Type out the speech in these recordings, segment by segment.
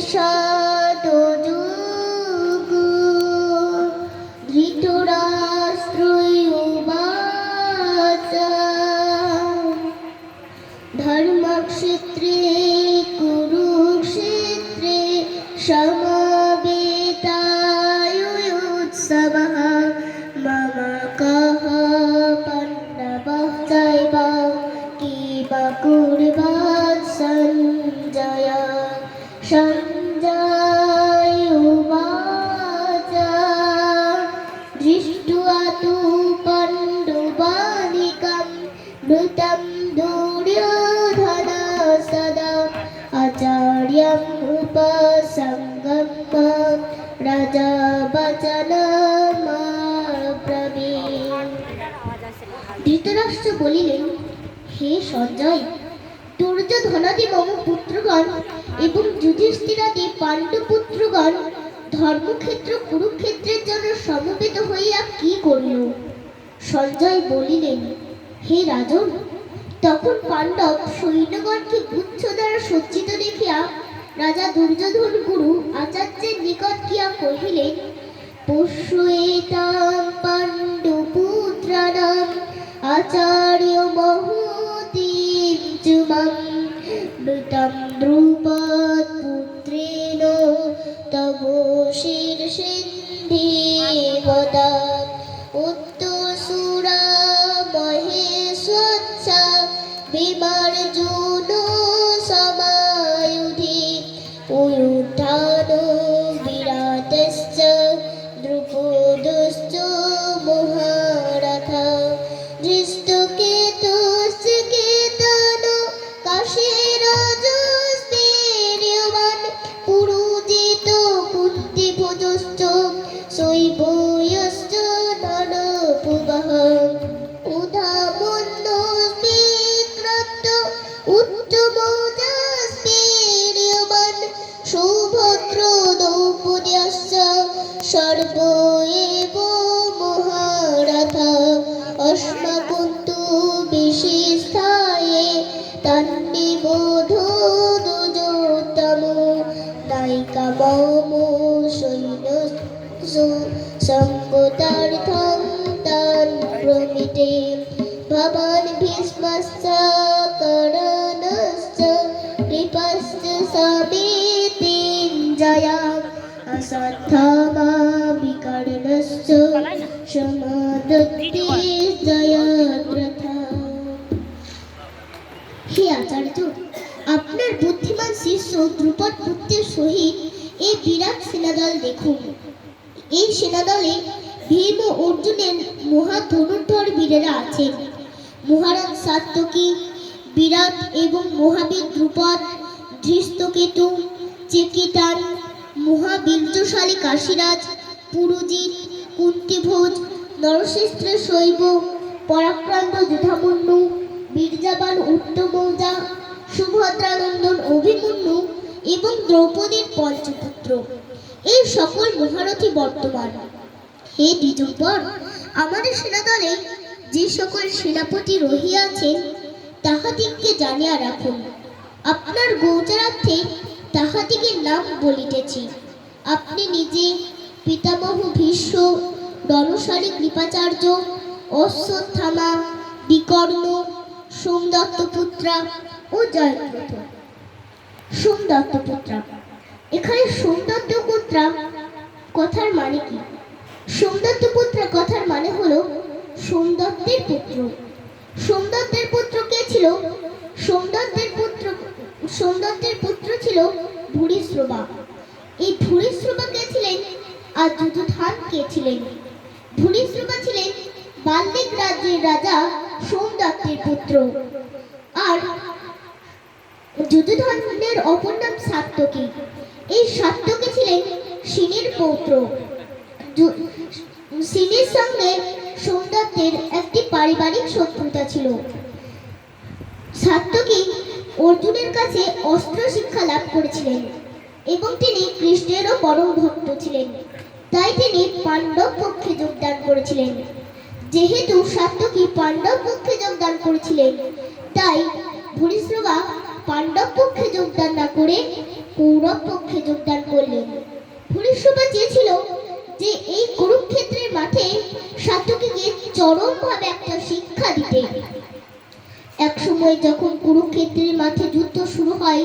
বিষাদ যুগ ধৃতরাষ্ট্রই উবাচা ধর্মক্ষেত্রে কুরুক্ষেত্রে সমবেতাयुत्सवः मम कः पाण्डवः चैव किम कुर्यात् सञ्जय सञ्जय उवाच दृष्ट्वा तु पाण्डवानिकं मृतं दुर्योधनस्तदा आचार्यम् उपसङ्गम्य राजा वचनमब्रवीत्। ধৃতরাষ্ট্র বলিলেন, হে সঞ্জয়, দুর্যোধনাদি মম পুত্রগণ এবং যুধিষ্ঠিরাদি পাণ্ডুপুত্রগণ ধর্মক্ষেত্র কুরুক্ষেত্রের জন্য সমবেত হইয়া কি করিল? সঞ্জয় বলিলেন, হে রাজন, তখন পাণ্ডব সৈন্যগণকে গুচ্ছ দ্বারা সজ্জিত দেখিয়া রাজা দুর্যোধন গুরু আচার্যের নিকট গিয়া কহিলেন, পশ্যেতাম পাণ্ডুপুত্রাণাম আচার্য মহতীম যুবাম মৃতম দ্রুপদ পুত্রেণ তব শীর্ষেন্ধিবতা উত্তরসূরা মহেশ্বচ্ছা বিমার্জুন সমায়ুধি উত্থান বিরাটশ্চ দ্রুপদশ্চ মহারথা ধৃষ্টকেতুশ্চ কেতন কাশীরাজস্তের্যবান পুরুজিত কুন্তিভোজশ্চ শৈবয়শ্চ নরপুবঃ উদামন্যস্মিত্রত্ব উত্তমোজাস্তের্যবান সুভদ্র দ্রৌপদীশ্চ সর্ব এব মহারথা অস্মাকন্তু বিশিষ্ঠায়ে তন্নিবোধো দুজোত্তম নায়িকা মম সৈন্যসু সঙ্গতার্থং তান প্রমিতে ভবান ভীষ্মশ্চ কর্ণশ্চ কৃপশ্চ সমেতিঞ্জয়া অশ্বত্থামা বিকর্ণশ্চ সমাদত্তে জয়দ্রথা। হে আচার্য, আপনার বুদ্ধিমান শিষ্য দ্রুপদ পুত্রের সহিত এই বিরাট সেনাদল দেখুন। এই সেনাদলে ভীম ও অর্জুনের মহাধনুর্ধর বীরেরা আছেন। মহারাজ সাত্যকী, বিরাট এবং মহাবীর দ্রুপদ, ধৃষ্টকেতু, চেকিতান, মহাবীর্যশালী কাশীরাজ, পুরুজিৎ, কুন্তিভোজ, নরশ্রেষ্ঠ শৈব, পরাক্রান্ত যুধামন্যু, বীর্যবান উত্তমৌজা, সুভদ্রানন্দন অভিমন্যু এবং দ্রৌপদীর পঞ্চপুত্র, এই সকল মহারথী বর্তমান। হে দ্বিজবর, আমাদের সেনাদলে যে সকল সেনাপতি রহিয়াছেন তাহাদিগকে জানিয়া রাখুন। আপনার গোচরার্থে তাহাদিগের নাম বলিতেছি। আপনি নিজে, পিতামহ ভীষ্ম, রণশালী কৃপাচার্য, অশ্বত্থামা, বিকর্ণ, সোমদত্তপুত্রা ও জয়দ্রথ। সোমদত্তপুত্রা, এখানে সোমদত্তপুত্রা কথার মানে কি? সোমদত্তপুত্রা কথার মানে হলো সোমদত্তের পুত্র। সোমদত্তের পুত্র কে ছিল? সোমদত্তের পুত্র ছিল ভূরিশ্রবা। এই ভূরিশ্রবা কে ছিলেন আর যুধিষ্ঠির কে ছিলেন? ভূরিশ্রবা ছিলেন বাল্মিক রাজ্যের রাজা সোমদত্তের পুত্র, আর যুধিষ্ঠিরের অপর নাম সাত্যকী। এই সাত্যকী ছিলেন সিনের পৌত্র। সিনের সঙ্গে সোমদত্তের একটি পারিবারিক শত্রুতা ছিল। সাত্যকী অর্জুনের কাছে অস্ত্র শিক্ষা লাভ করেছিলেন এবং তিনি কৃষ্ণেরও পরম ভক্ত ছিলেন, তাই তিনি পাণ্ডব পক্ষে যোগদান করেছিলেন। যেহেতু সাত্যকী পাণ্ডব পক্ষে যোগদান করেছিলেন, তাই ভূরিশ্রবা পাণ্ডব পক্ষে যোগদান না করে কৌরব পক্ষে যোগদান করলেন। ভূরিশ্রবা চেয়েছিল যে এই কুরুক্ষেত্রের মাঠে সাত্যকীকে চরমভাবে একটা শিক্ষা দিতে। এক সময় যখন কুরুক্ষেত্রের মাঠে যুদ্ধ শুরু হয়,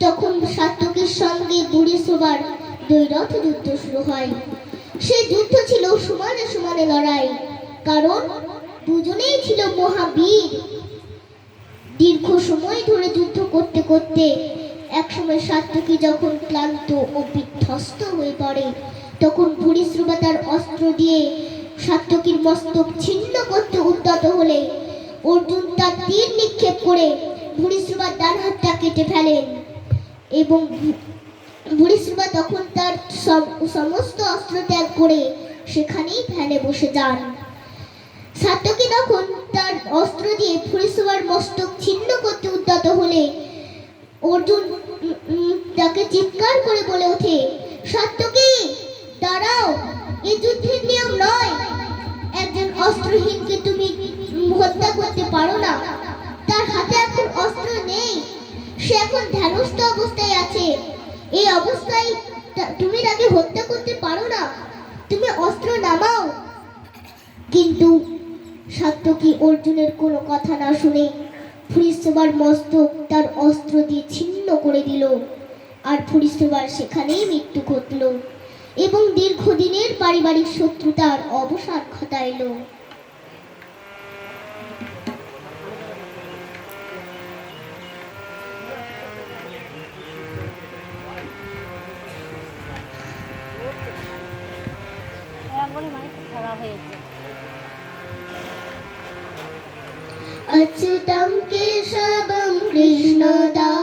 তখন সাত্যকীর সঙ্গে ভূরিশ্রবার দ্বৈরথ যুদ্ধ শুরু হয়। সেই যুদ্ধ ছিল সমানে সমানে লড়াই, কারণ দুজনেই ছিল মহাবীর। দীর্ঘ সময় ধরে যুদ্ধ করতে করতে একসময় সাত্যকী যখন ক্লান্ত ও বিধ্বস্ত হয়ে পড়ে, তখন ভূরিশ্রবা তার অস্ত্র দিয়ে সাত্যকীর মস্তক ছিন্ন করতে উদ্যত হলে অর্জুন তার তীর নিক্ষেপ করে ভূরিশ্রবার ডান হাতটা কেটে ফেলেন এবং ভূরিশ্রবা তখন তার সমস্ত অস্ত্র ত্যাগ করে সেখানেই ফেলে বসে যান। সাত্যকী তখন তার অস্ত্র দিয়ে ভূরিশ্রবার মস্তক ছিন্ন করতে উদ্যত হলে অর্জুন তাকে চিৎকার করে বলে ওঠে, সাত্যকী দাঁড়াও, এই যুদ্ধের নিয়ম নয়। একজন অস্ত্রহীনকে তুমি হত্যা করতে পারো না। তার হাতে এখন অস্ত্র নেই, সে এখন ধ্যানস্থ অবস্থায় আছে। এই অবস্থায় তুমি তাকে হত্যা করতে পারো না, তুমি অস্ত্র নামাও। কিন্তু সাত্যকী অর্জুনের কোনো কথা না শুনে ভূরিশ্রবার মস্তক তার অস্ত্র দিয়ে ছিন্ন করে দিল, আর ভূরিশ্রবার সেখানেই মৃত্যু ঘটল এবং দীর্ঘদিনের পারিবারিক শত্রুতার অবসান ঘটাইল। अच्युतं केशवं कृष्णदासं